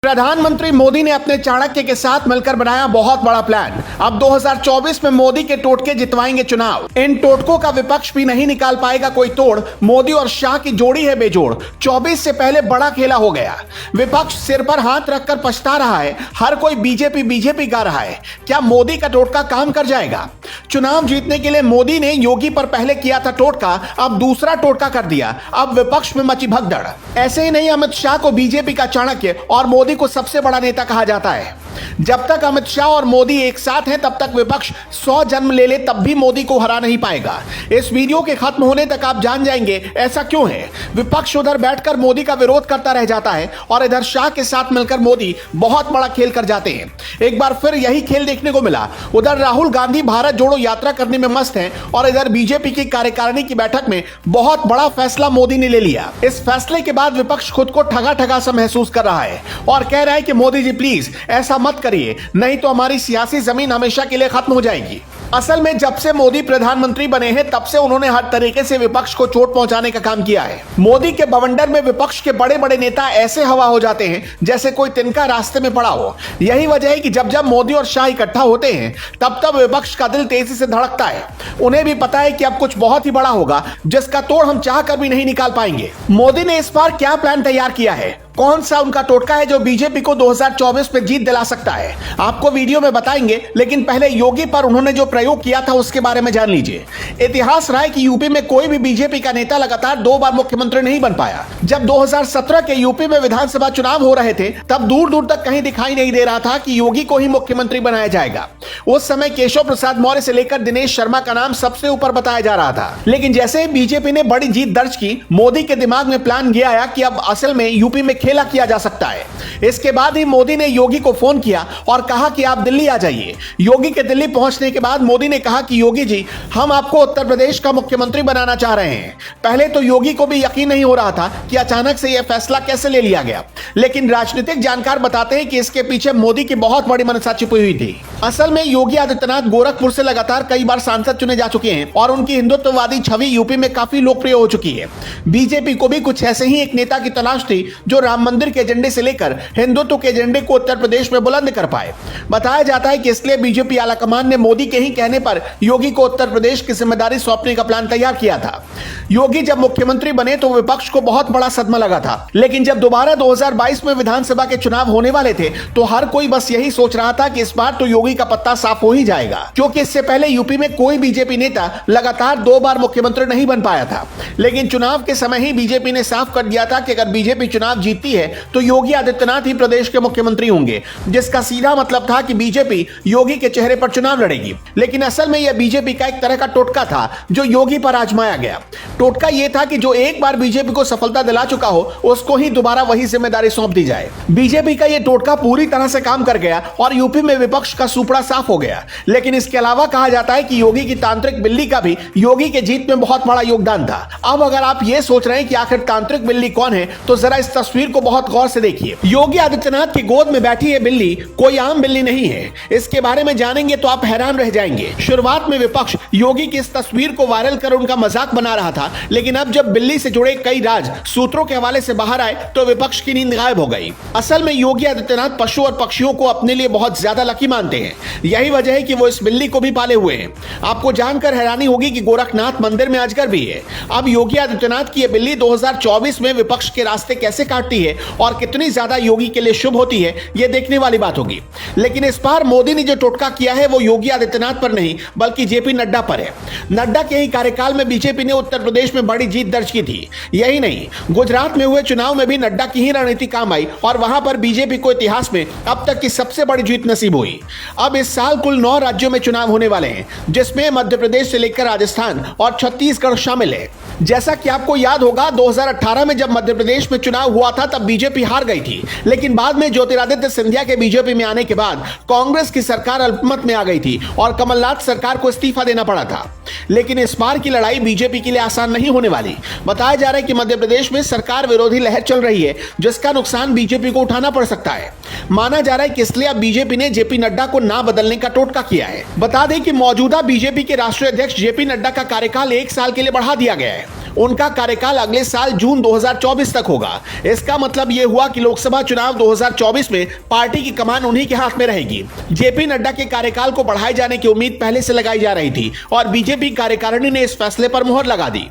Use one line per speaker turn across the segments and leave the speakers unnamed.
प्रधानमंत्री मोदी ने अपने चाणक्य के साथ मिलकर बनाया बहुत बड़ा प्लान। अब 2024 में मोदी के टोटके जितवाएंगे चुनाव। इन टोटकों का विपक्ष भी नहीं निकाल पाएगा कोई तोड़। मोदी और शाह की जोड़ी है बेजोड़। 24 से पहले बड़ा खेला हो गया। विपक्ष सिर पर हाथ रखकर पछता रहा है। हर कोई बीजेपी बीजेपी गा रहा है। क्या मोदी का टोटका काम कर जाएगा? चुनाव जीतने के लिए मोदी ने योगी पर पहले किया था टोटका, अब दूसरा टोटका कर दिया। अब विपक्ष में मची भगदड़। ऐसे ही नहीं, अमित शाह को बीजेपी का चाणक्य और मोदी को सबसे बड़ा नेता कहा जाता है। जब तक अमित शाह और मोदी एक साथ हैं, तब तक विपक्ष 100 जन्म ले ले तब भी मोदी को हरा नहीं पाएगा। इस वीडियो के खत्म होने तक आप जान जाएंगे ऐसा क्यों है। विपक्ष उधर बैठकर मोदी का विरोध करता रह जाता है और इधर शाह के साथ मिलकर मोदी बहुत बड़ा खेल कर जाते हैं। एक बार फिर यही खेल देखने को मिला। उधर राहुल गांधी भारत जोड़ो यात्रा करने में मस्त हैं और इधर बीजेपी की कार्यकारिणी की बैठक में बहुत बड़ा फैसला मोदी ने ले लिया। इस फैसले के बाद विपक्ष खुद को ठगा ठगा सा महसूस कर रहा है और कह रहा है कि मोदी जी प्लीज ऐसा मत करिए, नहीं तो हमारी सियासी जमीन हमेशा के लिए खत्म हो जाएगी। असल में जब से मोदी प्रधानमंत्री बने हैं तब से उन्होंने हर तरीके से विपक्ष को चोट पहुंचाने का काम किया है। मोदी के बवंडर में विपक्ष के बड़े बड़े नेता ऐसे हवा हो जाते हैं जैसे कोई तिनका रास्ते में पड़ा हो। यही वजह है कि जब जब मोदी और शाह इकट्ठा होते हैं तब तब विपक्ष का दिल तेजी से धड़कता है। उन्हें भी पता है कि अब कुछ बहुत ही बड़ा होगा जिसका तोड़ हम चाह कर भी नहीं निकाल पाएंगे। मोदी ने इस बार क्या प्लान तैयार किया है, कौन सा उनका टोटका है जो बीजेपी को 2024 में जीत दिला सकता है, आपको वीडियो में बताएंगे। लेकिन पहले योगी पर उन्होंने जो प्रयोग किया था उसके बारे में जान लीजिए। इतिहास रहा है कि यूपी में कोई भी बीजेपी का नेता लगातार 2 बार मुख्यमंत्री नहीं बन पाया। जब 2017 के यूपी में विधानसभा चुनाव हो रहे थे तब दूर दूर तक कहीं दिखाई नहीं दे रहा था कि योगी को ही मुख्यमंत्री बनाया जाएगा। उस समय केशव प्रसाद मौर्य से लेकर दिनेश शर्मा का नाम सबसे ऊपर बताया जा रहा था। लेकिन जैसे ही बीजेपी ने बड़ी जीत दर्ज की, मोदी के दिमाग में प्लान ये आया कि अब असल में यूपी में खेला किया जा सकता है। इसके बाद ही मोदी ने योगी को फोन किया और कहा कि आप दिल्ली आ जाइए। योगी के दिल्ली पहुंचने के बाद मोदी ने कहा कि योगी जी, हम आपको उत्तर प्रदेश का मुख्यमंत्री बनाना चाह रहे हैं। पहले तो योगी को भी यकीन नहीं हो रहा था कि अचानक से यह फैसला कैसे ले लिया गया, लेकिन राजनीतिक जानकार बताते हैं कि इसके पीछे मोदी की बहुत बड़ी मनसा छिपी हुई थी। असल में योगी आदित्यनाथ गोरखपुर से लगातार कई बार सांसद चुने जा चुके हैं और उनकी हिंदुत्ववादी छवि यूपी में काफी लोकप्रिय हो चुकी है। बीजेपी को भी कुछ ऐसे ही एक नेता की तलाश थी जो राम मंदिर के एजेंडे से लेकर हिंदुत्व के एजेंडे को उत्तर प्रदेश में बुलंद कर पाए। बताया जाता है कि इसलिए बीजेपी आलाकमान ने मोदी के ही कहने पर योगी को उत्तर प्रदेश की जिम्मेदारी सौंपने का प्लान तैयार किया था। योगी जब मुख्यमंत्री बने तो विपक्ष को बहुत बड़ा सदमा लगा था, लेकिन जब दोबारा 2022 में विधानसभा के चुनाव होने वाले थे तो हर कोई बस यही सोच रहा था कि इस बार तो योगी का पत्ता साफ हो ही जाएगा, क्योंकि इससे पहले यूपी में कोई बीजेपी नेता लगातार 2 बार मुख्यमंत्री नहीं बन पाया था। लेकिन चुनाव के समय ही बीजेपी ने साफ कर दिया था कि अगर बीजेपी चुनाव जीतती है तो योगी आदित्यनाथ ही प्रदेश के मुख्यमंत्री होंगे, जिसका सीधा मतलब था कि बीजेपी योगी के चेहरे पर चुनाव लड़ेगी। लेकिन असल में यह बीजेपी का एक तरह का टोटका था जो योगी पर आजमाया गया। टोटका यह था कि जो एक बार बीजेपी को सफलता दिला चुका हो उसको ही दोबारा वही जिम्मेदारी सौंप दी जाए। बीजेपी का यह टोटका पूरी तरह से काम कर गया और यूपी में विपक्ष का सुपड़ा साफ हो गया। लेकिन इसके अलावा कहा जाता है कि योगी की तांत्रिक बिल्ली का भी योगी के जीत में बहुत बड़ा योगदान था। अब अगर आप ये सोच रहे हैं कि आखिर तांत्रिक बिल्ली कौन है तो जरा इस तस्वीर को बहुत गौर से देखिए। योगी आदित्यनाथ की गोद में बैठी है बिल्ली कोई आम बिल्ली नहीं है। इसके बारे में जानेंगे तो आप हैरान रह जाएंगे। शुरुआत में विपक्ष योगी की इस तस्वीर को वायरल कर उनका मजाक बना रहा था, लेकिन अब जब बिल्ली से जुड़े कई राज सूत्रों के हवाले से बाहर आए तो विपक्ष की नींद गायब हो गई। असल में योगी आदित्यनाथ पशु और पक्षियों को अपने लिए बहुत ज्यादा लकी मानते हैं। यही वजह है कि वो इस बिल्ली को भी पाले हुए हैं। आपको जानकर हैरानी होगी कि गोरखनाथ मंदिर में अजगर भी है। अब योगी आदित्यनाथ की यह बिल्ली 2024 में विपक्ष के रास्ते कैसे काटती है और कितनी ज्यादा योगी के लिए शुभ होती है, यह देखने वाली बात होगी। लेकिन इस बार मोदी ने जो टोटका किया है वो योगी आदित्यनाथ पर नहीं बल्कि जेपी नड्डा पर है। नड्डा के ही कार्यकाल में बीजेपी ने उत्तर प्रदेश में बड़ी जीत दर्ज की थी। यही नहीं, गुजरात में हुए चुनाव में भी नड्डा की ही रणनीति काम आई और वहां पर बीजेपी को इतिहास में अब तक की सबसे बड़ी जीत नसीब हुई। अब इस साल कुल 9 राज्यों में चुनाव होने वाले हैं, जिसमें मध्य प्रदेश से लेकर राजस्थान और छत्तीसगढ़ शामिल है। जैसा कि आपको याद होगा 2018 में जब मध्य प्रदेश में चुनाव हुआ था तब बीजेपी हार गई थी, लेकिन बाद में ज्योतिरादित्य सिंधिया के बीजेपी में आने के बाद कांग्रेस की सरकार अल्पमत में आ गई थी और कमलनाथ सरकार को इस्तीफा देना पड़ा था। लेकिन इस बार की लड़ाई बीजेपी के लिए आसान नहीं होने वाली। बताया जा रहा है कि मध्य प्रदेश में सरकार विरोधी लहर चल रही है, जिसका नुकसान बीजेपी को उठाना पड़ सकता है। माना जा रहा है कि इसलिए अब बीजेपी ने जेपी नड्डा को ना बदलने का टोटका किया है। बता दें कि मौजूदा बीजेपी के राष्ट्रीय अध्यक्ष जेपी नड्डा का कार्यकाल 1 साल के लिए बढ़ा दिया गया है। उनका कार्यकाल अगले साल जून 2024 तक होगा। इसका मतलब यह हुआ कि लोकसभा चुनाव 2024 में पार्टी की कमान उन्हीं के हाथ में रहेगी। जेपी नड्डा के कार्यकाल को बढ़ाए जाने की उम्मीद पहले से लगाई जा रही थी और बीजेपी कार्यकारिणी ने इस फैसले पर मुहर लगा दी।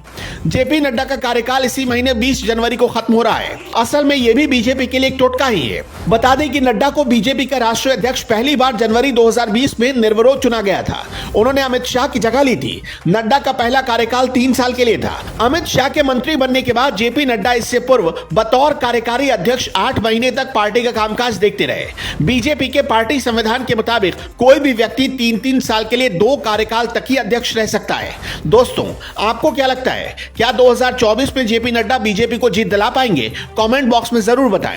जेपी नड्डा का कार्यकाल इसी महीने 20 जनवरी को खत्म हो रहा है। असल में यह भी बीजेपी के लिए एक टोटका ही है। बता दें कि नड्डा को बीजेपी का राष्ट्रीय अध्यक्ष पहली बार जनवरी 2020 में निर्विरोध चुना गया था। उन्होंने अमित शाह की जगह ली थी। नड्डा का पहला कार्यकाल 3 साल के लिए था। अमित शाह के मंत्री बनने के बाद जेपी नड्डा इससे पूर्व बतौर कार्यकारी अध्यक्ष 8 महीने तक पार्टी का कामकाज देखते रहे। बीजेपी के पार्टी संविधान के मुताबिक कोई भी व्यक्ति 3-3 साल के लिए 2 कार्यकाल तक ही अध्यक्ष रह सकता है। दोस्तों, आपको क्या लगता है, क्या 2024 में जेपी नड्डा बीजेपी को जीत दिला पाएंगे? कमेंट बॉक्स में जरूर बताएं।